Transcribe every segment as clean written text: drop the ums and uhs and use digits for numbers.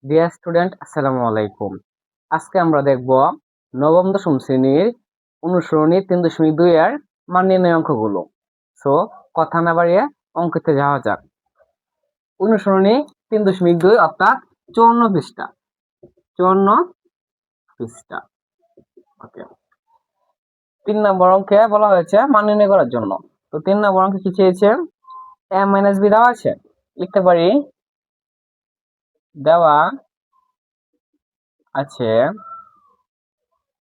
Dear student, আসসালামু আলাইকুম। আজকে আমরা দেখব নবম দশম শ্রেণীর অনুসরণী 3.2 এর মান নির্ণয় অঙ্কগুলো। সো কথা না বাড়িয়ে অঙ্কতে যাওয়া যাক। অনুসরণী 3.2 অর্থাৎ 54 পৃষ্ঠা। 54 পৃষ্ঠা। ওকে। 3 নম্বর অঙ্কে বলা হয়েছে মান নির্ণয় করার জন্য। তো 3 নম্বর অঙ্কে কি চেয়েছে? a - b দেওয়া আছে, লিখতে পারি দেওয়া আছে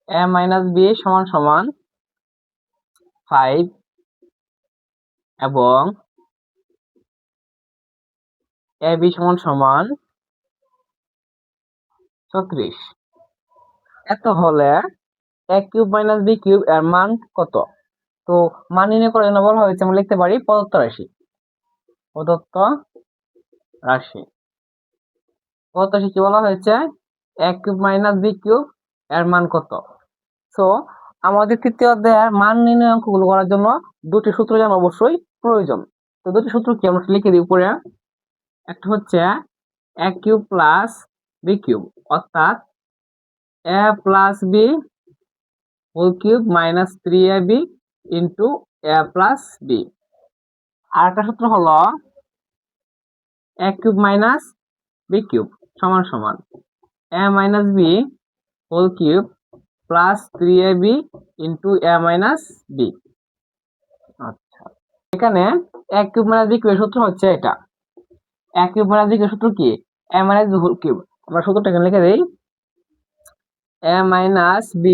a - b সমান সমান 5 এবং ab সমান সমান 36। এত হলে a cube minus b cube এর মান কত? তো মান নির্ণয় করার জন্য বলা হয়েছে, আমরা লিখতে পারি প্রদত্ত রাশি। প্রদত্ত রাশি কি বলা হয়েছে? a cube minus b cube এর মান কত? সো আমাদের তৃতীয় অধ্যায়ের মান নির্ণয় অঙ্কগুলো করার জন্য দুটি সূত্র জানা অবশ্যই প্রয়োজন। তো দুটি সূত্র কি আমরা লিখে দিই উপরে। একটা হচ্ছে a cube plus b cube অর্থাৎ a plus b whole cube minus 3ab into a plus b। আর একটা সূত্র হলো a cube minus b cube সমান সমান a minus b whole cube plus 3ab into a minus b। আচ্ছা, এখানে a cube minus b কিউবের সূত্র হচ্ছে এটা। a কিউব মাইনাস b কিউবের সূত্র কি? a minus b whole cube. আমরা সূত্রটা এখানে লিখে দেই, a minus b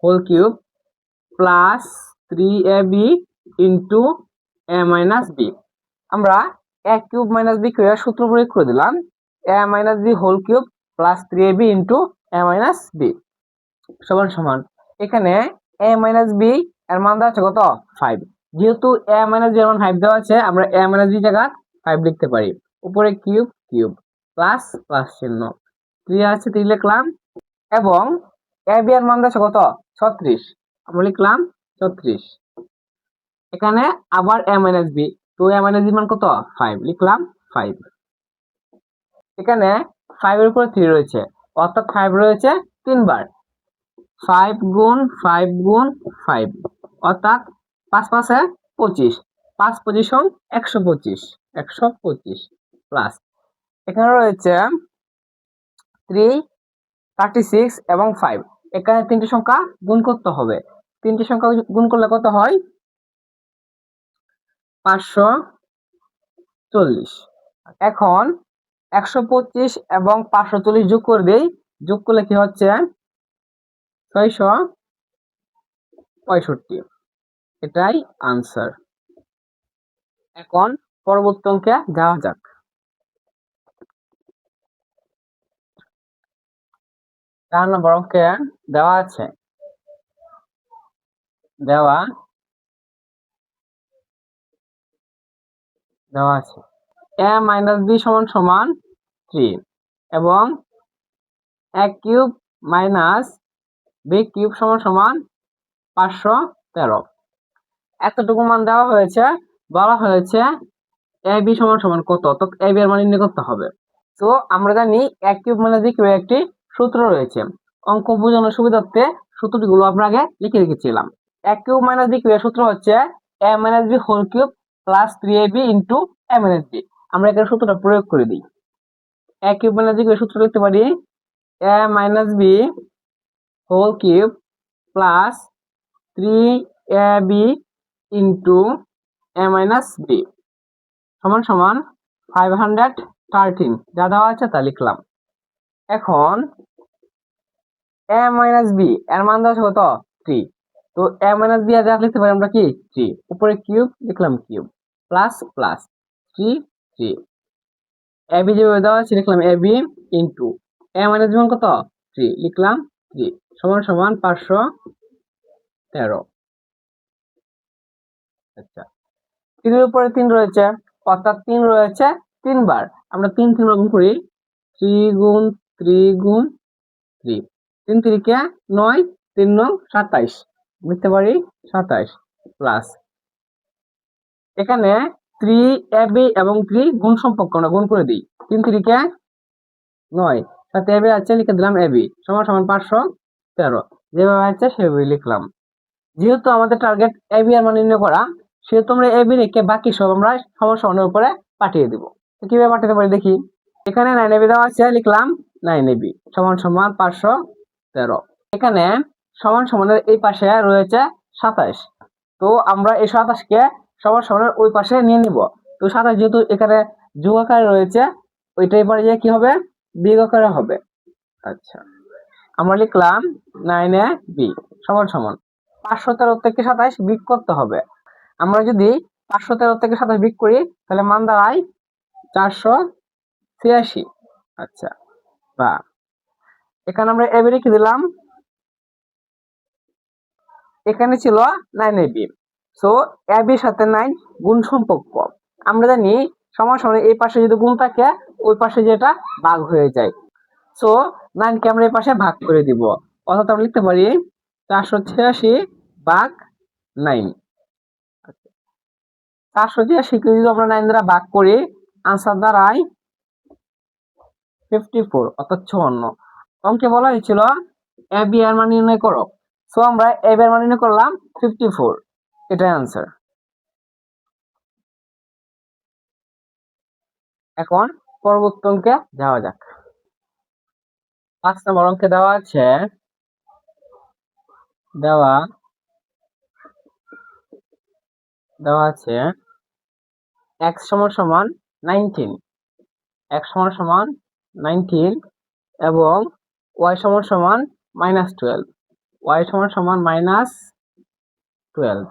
whole cube plus 3ab into a minus b। আমরা a কিউব মাইনাস b কিউবের সূত্র প্রয়োগ করে দিলাম, a minus b whole cube plus 3ab into a minus b সমান সমান এখানে a মাইনাস b এর মান দেওয়া আছে কত? 5। যেহেতু a মাইনাস b এর মান 5 দেওয়া আছে, আমরা a মাইনাস b জায়গায় 5 লিখতে পারি। উপরে কিউব কিউব প্লাস প্লাস চিহ্ন 3 আছে 3 লিখলাম এবং a b এর মান দেওয়া আছে কত? 36। আমরা লিখলাম 36। এখানে আবার a মাইনাস b, তো a মাইনাস b মান কত? 5, লিখলাম 5। এখানে 5 এর উপরে 3 রয়েছে অর্থাৎ 5 রয়েছে 3 বার। 5 গুণ 5 গুণ 5 অর্থাৎ 5 5 25, 5 পজিশন 125, 125 প্লাস এখানে রয়েছে 3, 36 এবং 5। এখানে তিনটি সংখ্যা গুণ করতে হবে। তিনটি সংখ্যা গুণ করলে কত হয়? 540। এখন 125 এবং 540 যোগ করে দেই, যোগ করলে কি হচ্ছে? 665। এটাই আনসার। এখন পরবর্তী অঙ্কে যাওয়া যাক। 4 নম্বর অঙ্কে দেওয়া আছে a মাইনাস b সমান সমান 3 এবং a cube minus b cube সমান সমান 513। এতটুকু মান দেওয়া হয়েছে, বলা হয়েছে a b সমান সমান কত? তো a b এর মান নির্ণয় করতে হবে। তো আমরা জানি a cube minus b cube একটি সূত্র রয়েছে। অঙ্ক বোঝানোর সুবিধার্থে সূত্রগুলো আমরা আগে লিখে রেখেছিলাম। a কিউব মাইনাস b কিউবের সূত্র হচ্ছে a minus b whole cube plus 3ab into a minus b। আমরা এখানে সূত্রটা প্রয়োগ করে দিই। a কিউব মাইনাস b কিউবের সূত্র লিখতে পারি a minus b whole cube plus 3ab into a minus b সমান সমান 513, যা দেওয়া আছে তা লিখলাম। এখন a মাইনাস b এর মান দেওয়া আছে কত? 3। তো a মাইনাস b যা লিখতে পারি আমরা কি? 3। উপরে কিউব লিখলাম কিউব প্লাস প্লাস 3 3। ab যেভাবে দেওয়া আছে লিখলাম ab into a minus b মান কত? 3, লিখলাম 3 সমান সমান 513। আচ্ছা, 3 এর উপরে 3 রয়েছে অর্থাৎ 3 রয়েছে 3 বার। আমরা 3 3 গুণ করি, 3 গুণ 3 গুণ 3, 3 3 কে 9, 3 9 27, লিখতে পারি 27 প্লাস এখানে 3ab এবং 3 গুণ সম্পর্ক আমরা গুণ করে দিই। 3 3 কে 9, সাথে এবি আছে, লিখে দিলাম এবি সমান সমান 513। যেভাবে আছে সেভাবে লিখলাম। যেহেতু আমাদের টার্গেট এবি এর মান নির্ণয় করা, সেহেতু আমরা এবি রেখে বাকি সব আমরা সমান সমানের উপরে পাঠিয়ে দিব। তো কিভাবে পাঠাতে পারি দেখি। এখানে 9 এবি দেওয়া আছে, লিখলাম 9 এবি সমান সমান 513। এখানে সমান সমানের এই পাশে রয়েছে 27। তো আমরা এই 27 কে সমান সমানের ওই পাশে নিয়ে নিব। তো 27 যেহেতু এখানে যোগ আকারে রয়েছে, ওইটাই পরে যে কি হবে, বিয়োগ আকারে হবে। আচ্ছা, আমরা লিখলাম 9 এ বি সমান সমান 513 থেকে 27 বিয়োগ করতে হবে। আমরা যদি 513 থেকে 27 বিয়োগ করি তাহলে মান দাঁড়ায় 483। আচ্ছা, বা এখানে আমরা এবি লিখে দিলাম, এখানে ছিল 9 এবি। সো এবি সাথে 9 গুণ সম্পর্ক। আমরা জানি সমান সমান এই পাশে যদি গুণ থাকে ওই পাশে যেটা ভাগ হয়ে যায়। সো 9 কে আমরা এই পাশে ভাগ করে দিব, অর্থাৎ আমরা লিখতে পারি 486 ভাগ 9। 486 কে যদি আমরা 9 দ্বারা ভাগ করি, আনসার দাঁড়ায় 54, অর্থাৎ 56। অঙ্কে বলা হয়েছিল এবি এর মান নির্ণয় করো। সো আমরা এবি এর মান নির্ণয় করলাম 54, এটাই আনসার। এখন পরবর্তী অঙ্কে যাওয়া যাক। 5 নম্বর অঙ্কে দেওয়া আছে, দেওয়া আছে x সমান সমান 19, x সমান সমান 19 এবং y সমান সমান -12, y সমান সমান -12।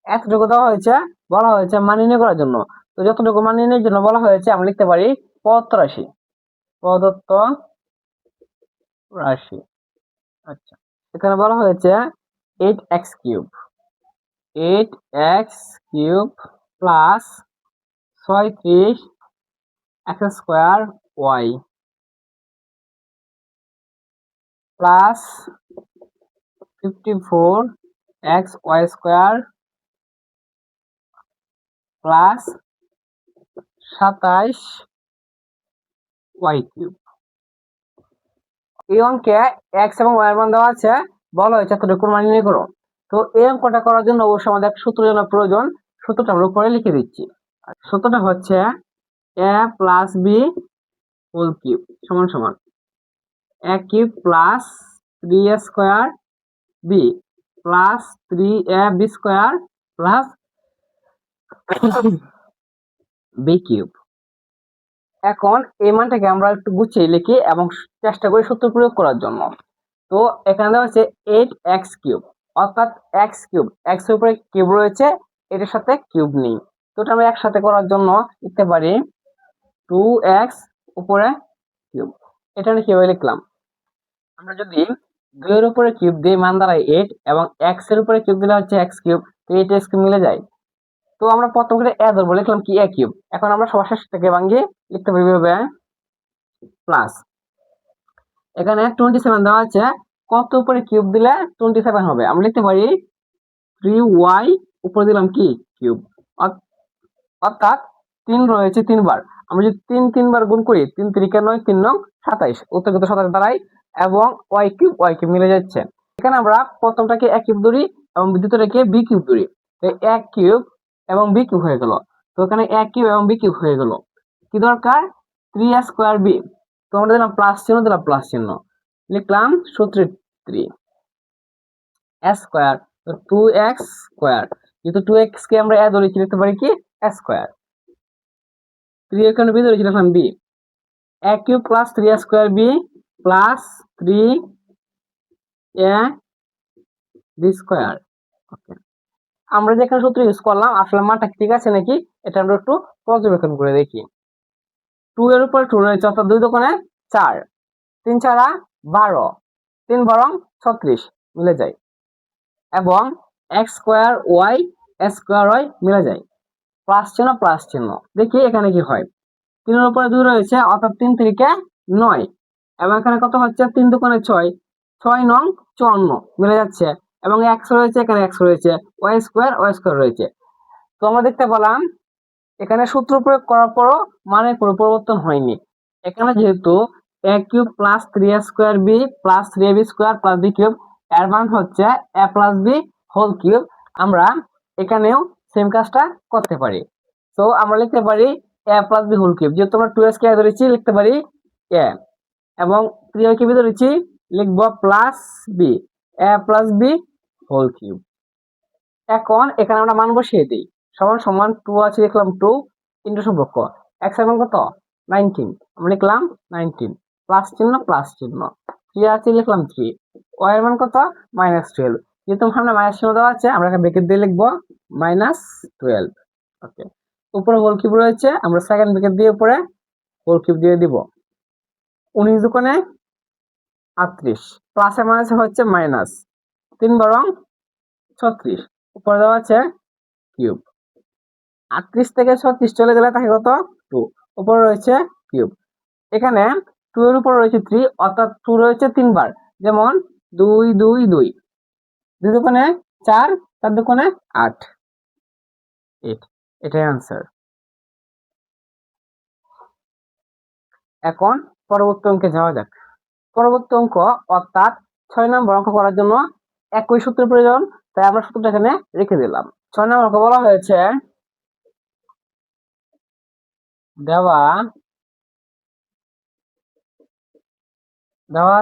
এতটুকু দেওয়া হয়েছে, বলা হয়েছে মান নির্ণয় করার জন্য। তো যতটুকু মান নির্ণয়ের জন্য বলা হয়েছে আমরা লিখতে পারি প্রদত্ত রাশি, প্রদত্ত রাশি। আচ্ছা, এখানে বলা হয়েছে 8x³ 8x³ plus 36 x² y plus 54 xy² plus 27 y³। এই অঙ্কে x এবং y এর মান দেওয়া আছে, বলা হয়েছে এতটুকু মান নির্ণয় করো। তো এই অঙ্কটা করার জন্য অবশ্যই আমাদের একটা সূত্র জানা প্রয়োজন। সূত্রটা আমরা উপরে লিখে দিচ্ছি। সূত্রটা হচ্ছে a plus B whole cube সমান সমান a cube plus 3a² B plus 3ab² plus B cube. এখন এই মানটাকে আমরা একটু গুছিয়ে লিখি এবং চেষ্টা করি সূত্র প্রয়োগ করার জন্য। তো এখানে দেওয়া হচ্ছে 8x³ অর্থাৎ x³ x এর উপরে কিউব রয়েছে, এটার সাথে কিউব নেই। তো এটা আমরা একসাথে করার জন্য লিখতে পারি 2x উপরে কিউব। এটা আমি কিভাবে লিখলাম, আমরা যদি 2 এর উপরে কিউব দিই মান দাঁড়ায় 8 এবং x এর উপরে কিউব দিলে হচ্ছে x³ তো 8x³ মিলে যায়। তো আমরা প্রথম করে a ধরবো, লিখলাম কি a কিউব। এখন আমরা সবার শেষ থেকে ভাঙিয়ে লিখতে পারি এভাবে প্লাস, এখানে 27 দেওয়া আছে, কত উপরে কিউব দিলে 27 হবে, আমরা লিখতে পারি 3y উপরে দিলাম কি কিউব, অর্থাৎ 3 রয়েছে 3 বার। আমরা যদি 3 বার গুণ করি 3 3 9 3 9 27, উত্তর কিন্তু 27 দাঁড়ায় এবং y কিউব মিলে যাচ্ছে। এখানে আমরা প্রথমটাকে a কিউব ধরি এবং দ্বিতীয়টাকে b কিউব ধরি, তো a কিউব এবং b কিউব হয়ে গেল। তো এখানে a কিউব এবং b কিউব হয়ে গেল। কি দরকার, 3a²b। তো আমরা দিলাম প্লাস চিহ্ন, দিলাম প্লাস চিহ্ন, লিখলাম সূত্রে 3 a², তো 2x², যেহেতু 2x কে আমরা a ধরেছি লিখতে পারি কি a², 3 এখানে b ধরেছি লিখলাম b, a cube plus 3a²b plus 3ab²। ওকে, আমরা যে এখানে সূত্র ইউজ করলাম আসলে মানটা ঠিক আছে নাকি এটা আমরা একটু পর্যবেক্ষণ করে দেখি। 2 এর উপরে 2 রয়েছে, অর্থাৎ 2 দোকানে 4, 3 4 12, 3 বরং 36 মিলে যায় এবং x²y মিলে যায়, প্লাস চিহ্ন। দেখি এখানে কি হয়, 3 এর উপরে 2 রয়েছে, অর্থাৎ 3 3 9 এবং এখানে কত হচ্ছে 3 দোকানে 6, 6 9 54 মিলে যাচ্ছে এবং x রয়েছে, এখানে x রয়েছে, y² রয়েছে। তো আমরা দেখতে পেলাম এখানে সূত্র প্রয়োগ করার পরও মানের কোনো পরিবর্তন হয়নি। এখানে যেহেতু A cube plus 3a square B plus 3ab square plus B cube এর মান হচ্ছে A plus B whole cube, আমরা এখানেও সেম কাজটা করতে পারি। তো আমরা লিখতে পারি এ প্লাস বি হোল কিউব, যেহেতু আমরা 2a স্কোয়ার ধরেছি লিখতে পারি এ, এবং 3a কিউব ধরেছি লিখবো প্লাস বি, এ প্লাস বি হোল কিউব। এখন এখানে আমরা মান বসিয়ে দিই, সমান সমান 2 আছে লিখলাম 2 ইনটু সম্পর্ক x এর মান কত 19, আমরা লিখলাম 19 প্লাস চিহ্ন 3 আছে লিখলাম 3, y এর মান কত -12, যেহেতু সামনে মাইনাস চিহ্ন দেওয়া আছে আমরা এখানে ব্র্যাকেট দিয়ে লিখবো -12। ওকে, উপরে হোল কিউব রয়েছে, আমরা সেকেন্ড ব্র্যাকেট দিয়ে উপরে হোল কিউব দিয়ে দিব। 19 দুগুণে 38 প্লাসে মাইনাসে হচ্ছে মাইনাস, 3 বরং 36, উপরে দেওয়া আছে কিউব। 38 থেকে 36 চলে গেলে থাকে কত 2, উপরে রয়েছে কিউব। এখানে 2 এর উপর রয়েছে 3, অর্থাৎ 2 রয়েছে 3 বার, যেমন 2 2 2 2 দুগুণে 4, 4 দুগুণে 8, এটাই आंसर। এখন পরবর্তী অঙ্কে যাওয়া যাক। পরবর্তী অঙ্ক অর্থাৎ 6 নম্বর অঙ্ক করার জন্য একই সূত্রের প্রয়োজন, তাই আমরা সূত্রটা এখানে রেখে দিলাম। 6 নম্বর অঙ্ক বলা হয়েছে দেওয়া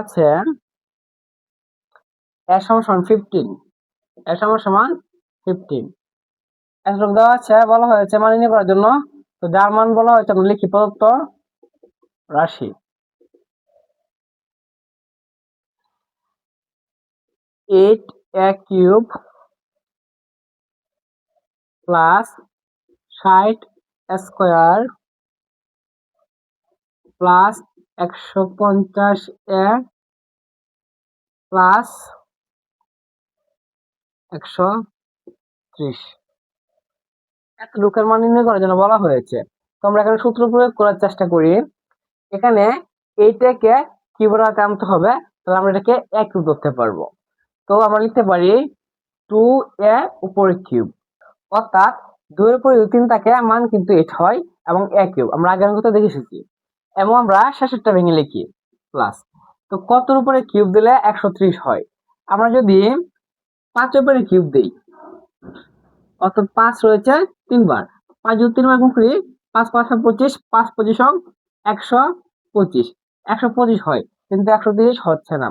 আছে a সমান 15, a সমান 15 এতটুকু দেওয়া আছে, বলা হয়েছে মান নির্ণয় করার জন্য। তো যার মান বলা হয়েছে আমরা লিখি প্রদত্ত রাশি 8a cube plus 60 square plus 150a plus 130 এত লোকের মান নির্ণয় করার জন্য বলা হয়েছে। তো আমরা এখানে সূত্র প্রয়োগ করার চেষ্টা করি। এখানে এইটাকে কিউবের আকারে আনতে হবে, তাহলে আমরা এটাকে a কিউব ধরতে পারবো। তো আমরা লিখতে পারি 2a উপরে কিউব, অর্থাৎ 2 এর উপরে 3 থাকে মান কিন্তু 8 হয় এবং a কিউব আমরা আগের অঙ্কতে দেখে এসেছি। এবং আমরা শেষেরটা ভেঙে লিখি প্লাস। তো কতর উপরে কিউব দিলে 130 হয়, আমরা যদি 5 এর উপরে কিউব দেই, অর্থাৎ 5 রয়েছে 3 বার, 5 যদি 3 বার গুণ করি 5 5 25, 5 25 125, 125 হয়, কিন্তু 130 হচ্ছে না।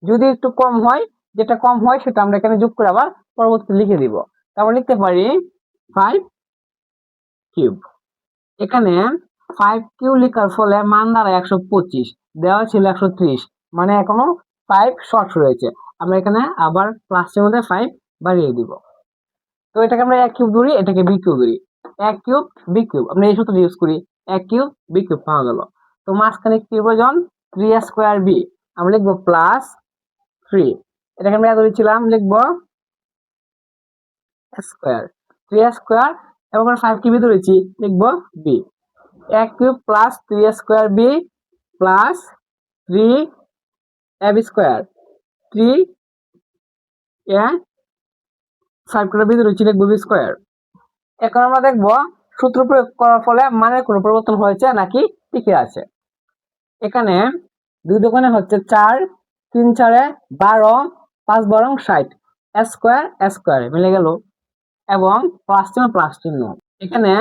যদি একটু কম হয়, যেটা কম হয় সেটা আমরা এখানে যোগ করে আবার পরবর্তীতে লিখে দিব। তারপর লিখতে পারি 5 কিউব। এখানে 5 কিউব লেখার ফলে মান দাঁড়ায় 125, দেওয়া ছিল 130, মানে এখনো 5 শর্ট রয়েছে, আমরা এখানে আবার প্লাসের মধ্যে 5 বাড়িয়ে দিব। তো এটাকে আমরা a কিউব ধরি, এটাকে b কিউব ধরি, a কিউব b কিউব, আমরা এই সূত্রটা ইউজ করি, a কিউব b কিউব পাওয়া গেল। তো মাঝখানে কি প্রয়োজন 3a স্কয়ার b, আমরা লিখবো প্লাস 3, এটাকে আমরা ধরেছিলাম লিখবো স্কয়ার 3a স্কয়ার, এবং আমরা 5 কিউব ধরেছি লিখবো b, a cube plus 3a square b plus 3ab square 3a 5 করে b ধরেছি লিখবো b স্কয়ার। এখন আমরা দেখবো সূত্র প্রয়োগ করার ফলে মানের কোনো পরিবর্তন হয়েছে নাকি টিকে আছে। এখানে 2 দোকানে হচ্ছে 4, 3 4 12, 5 বরং 60, স্কয়ার মিলে গেল, এবং প্লাস চিহ্ন। এখানে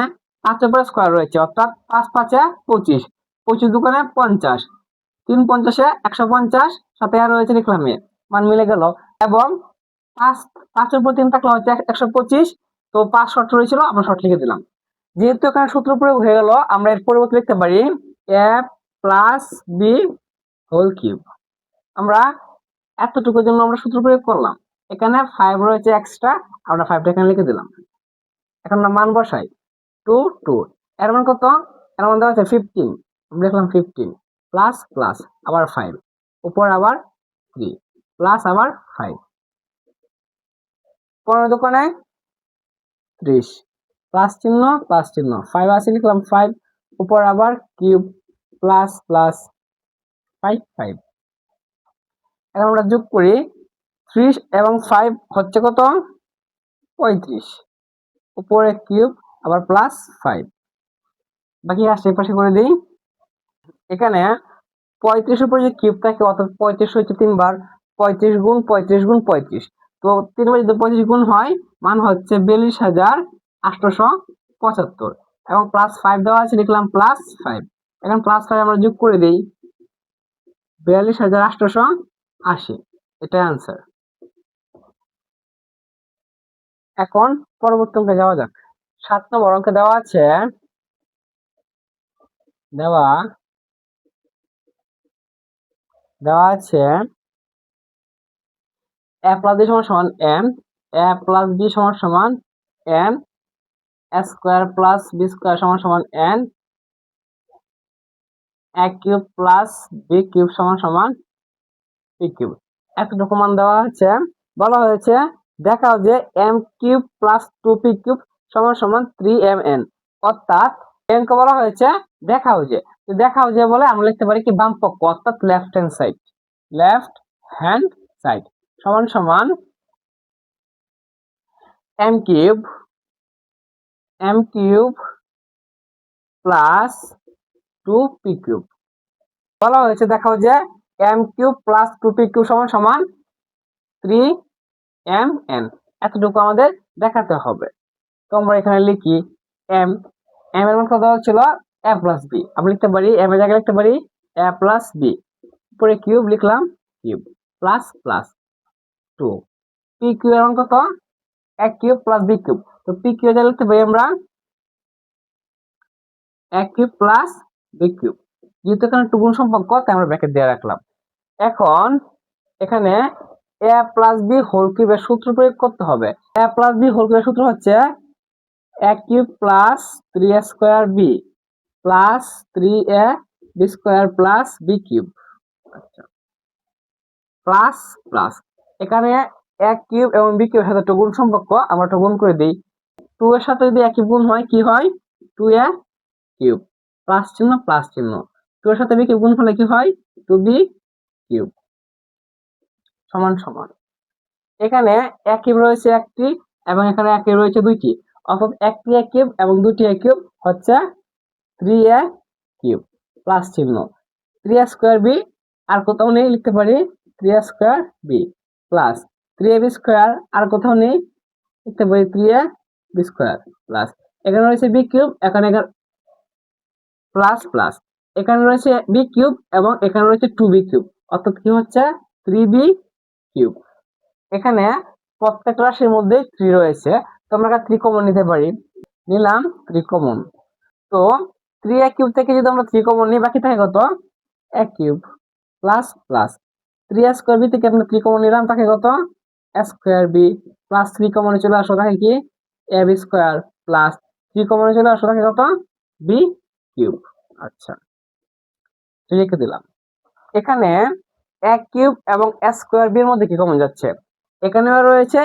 5 এর স্কয়ার রয়েছে, অর্থাৎ 5 5 25, 25 দোকানে 50, 3 50 150, সাথে আর রয়েছে লিখলাম মান মিলে গেল, এবং 5 এর উপর 3 থাকলে হচ্ছে 125, তো 5 শর্ট রয়েছিল আমরা শর্ট লিখে দিলাম। যেহেতু এখানে সূত্র প্রয়োগ হয়ে গেল, আমরা এর পরিবর্তে লিখতে পারি a plus b whole cube. আমরা এতটুকুর জন্য আমরা সূত্র প্রয়োগ করলাম, এখানে 5 রয়েছে এক্সট্রা, আমরা 5টা এখানে লিখে দিলাম। এখন আমরা মান বসাই 2 2, এর মান কত, এর মান দেওয়া আছে 15, আমরা লিখলাম 15 প্লাস প্লাস আবার 5, উপর আবার 3 প্লাস আবার 5, 15 দোকানে 30, প্লাস চিহ্ন 5 আছে লিখলাম 5, উপর আবার কিউব প্লাস প্লাস 5 5। এখন আমরা যোগ করি 30 এবং 5 হচ্ছে কত 35, উপরে কিউব আবার প্লাস 5, বাকি আশেপাশে করে দিই এখানে 35 উপরে যে কিউব থাকে অর্থাৎ 35 হচ্ছে 3 বার, 35 গুণ 35 গুণ 35, তো 3 বার যদি 35 গুণ হয় মান হচ্ছে 42,875 এবং +5 দেওয়া আছে, লিখলাম +5। এখন +5 আমরা যোগ করে দেই, 42,880, এটা आंसर। এখন পরবর্তী অঙ্কে যাওয়া যাক। 7 নম্বর অঙ্কে দেওয়া আছে a plus b সমান m, a plus b সমান n, a square plus b square সমান n, a cube plus b cube সমান p cube। এতটুকু মান দেওয়া আছে। বলা হয়েছে দেখাও যে m cube plus 2p cube সমান 3mn, অর্থাৎ m কে বলা হয়েছে দেখাও যে বলে আমরা লিখতে পারি কি বাম পক্ষ অর্থাৎ লেফট হ্যান্ড সাইড সমান m cube plus 2p cube. বলা হয়েছে দেখাও যে m cube plus 2p cube সমান 3mn, এতটুকু আমাদের দেখাতে হবে। তো আমরা এখানে লিখি m এর মান কত ছিল a প্লাস b, আমরা লিখতে পারি m এর জায়গায় লিখতে পারি a প্লাস b, উপরে কিউব লিখলাম কিউব প্লাস 2, p কিউব এর মান কত a cube plus b cube, তো p কিউব এর জায়গায় লিখতে পারি আমরা a cube plus b cube, যেহেতু এখানে টু গুণ সম্পর্ক তাই আমরা ব্র্যাকেট দিয়ে রাখলাম। এখন এখানে a প্লাস b হোল কিউবের সূত্র প্রয়োগ করতে হবে। a প্লাস b হোল কিউবের সূত্র হচ্ছে a cube plus 3a square b plus 3a b square plus b cube. আচ্ছা, প্লাস এখানে a কিউব এবং b কিউবের সাথে গুণ সম্পর্ক, আমরা গুণ করে দেই। 2 এর সাথে যদি a কিউব গুণ হয় কি হয় 2a কিউব, প্লাস চিহ্ন 2 এর সাথে b কিউব গুণ হলে কি হয় 2b কিউব সমান। এখানে a কিউব রয়েছে একটি এবং এখানে a কিউব রয়েছে দুইটি, অর্থাৎ একটি a কিউব এবং দুটি a কিউব হচ্ছে 3a কিউব প্লাস চিহ্ন 3a স্কয়ার b, আর কোথাও নেই লিখতে পারি 3a square b plus 3ab square, আর কোথাও নেই লিখতে পারি 3ab স্কয়ার প্লাস, এখানে রয়েছে b কিউব, এখানে প্লাস এখানে রয়েছে b কিউব এবং এখানে রয়েছে 2b কিউব, অর্থাৎ কি হচ্ছে 3b কিউব। এখানে প্রত্যেক রাশির মধ্যে 3 রয়েছে, তো আমরা 3 কমন নিতে পারি, নিলাম 3 কমন। তো 3a কিউব থেকে যদি আমরা 3 কমন নিই বাকি থাকে কত a cube plus 3a square b থেকে আমরা 3 কমন নিলাম থাকে কত a square b plus 3 common চলে আসলো থাকে কি ab স্কয়ার প্লাস 3 কমন চলে আসলো থাকে কত b কিউব। আচ্ছা, লিখে দিলাম। এখানে a কিউব এবং a স্কয়ার b এর মধ্যে কি কমন যাচ্ছে, এখানে রয়েছে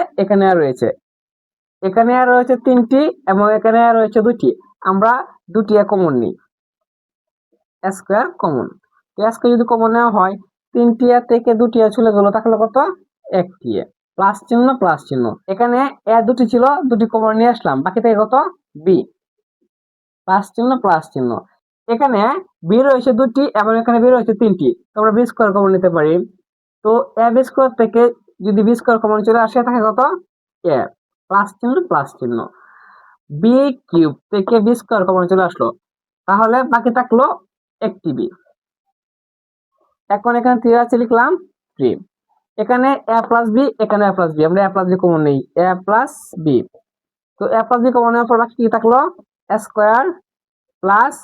তিনটি এবং এখানে রয়েছে দুটি, আমরা দুটি a কমন নিই, a square common, a square যদি কমন নেওয়া হয় 3টি a থেকে 2টি a চলে গেল তাহলে কত একটি a, প্লাস চিহ্ন এখানে a দুটি ছিল দুটি কমন নিয়ে আসলাম বাকি থেকে কত b, প্লাস চিহ্ন এখানে b রয়েছে দুটি এবং এখানে b রয়েছে তিনটি, তো আমরা b স্কয়ার কমন নিতে পারি। তো a b স্কয়ার থেকে যদি b স্কয়ার কমন চলে আসে থাকে কত a, প্লাস চিহ্ন b কিউব থেকে b স্কয়ার কমন চলে আসলো তাহলে বাকি থাকলো একটি b। এখন এখানে 3 আছে লিখলাম 3, এখানে a প্লাস b এখানে a প্লাস b, আমরা a প্লাস b কমন নেই a প্লাস b, তো a প্লাস b কমন নেওয়ার পর বাকি কি থাকলো a স্কয়ার প্লাস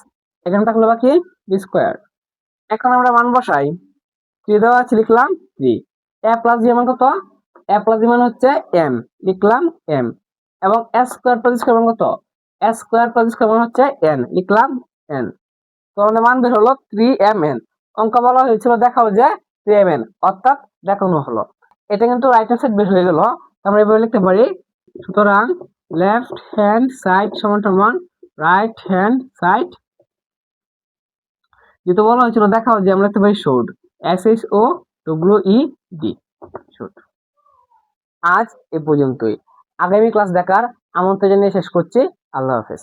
এখানে থাকলো বাকি b স্কয়ার। এখন আমরা মান বসাই, 3 দেওয়া আছে লিখলাম 3, a প্লাস b মান কত a প্লাস b মান হচ্ছে m, লিখলাম m, এবং a স্কয়ার প্লাস স্কয়ার মান কত a স্কয়ার প্লাস স্কয়ার মান হচ্ছে n, লিখলাম n। তো আমাদের মান বের হলো 3mn। অঙ্ক বলা হয়েছিল দেখাও যে 3mn, অর্থাৎ দেখানো হলো। এটা কিন্তু রাইট হ্যান্ড সাইড বের হয়ে গেল, আমরা এভাবে লিখতে পারি, সুতরাং লেফট হ্যান্ড সাইড সমান রাইট হ্যান্ড সাইড, যেহেতু বলা হয়েছিল দেখাও যে আমরা লিখতে পারি শুড, SHOWED শুড। আজ এ পর্যন্তই, আগামী ক্লাস দেখার আমন্ত্রণ জানিয়ে শেষ করছি, আল্লাহ হাফেজ।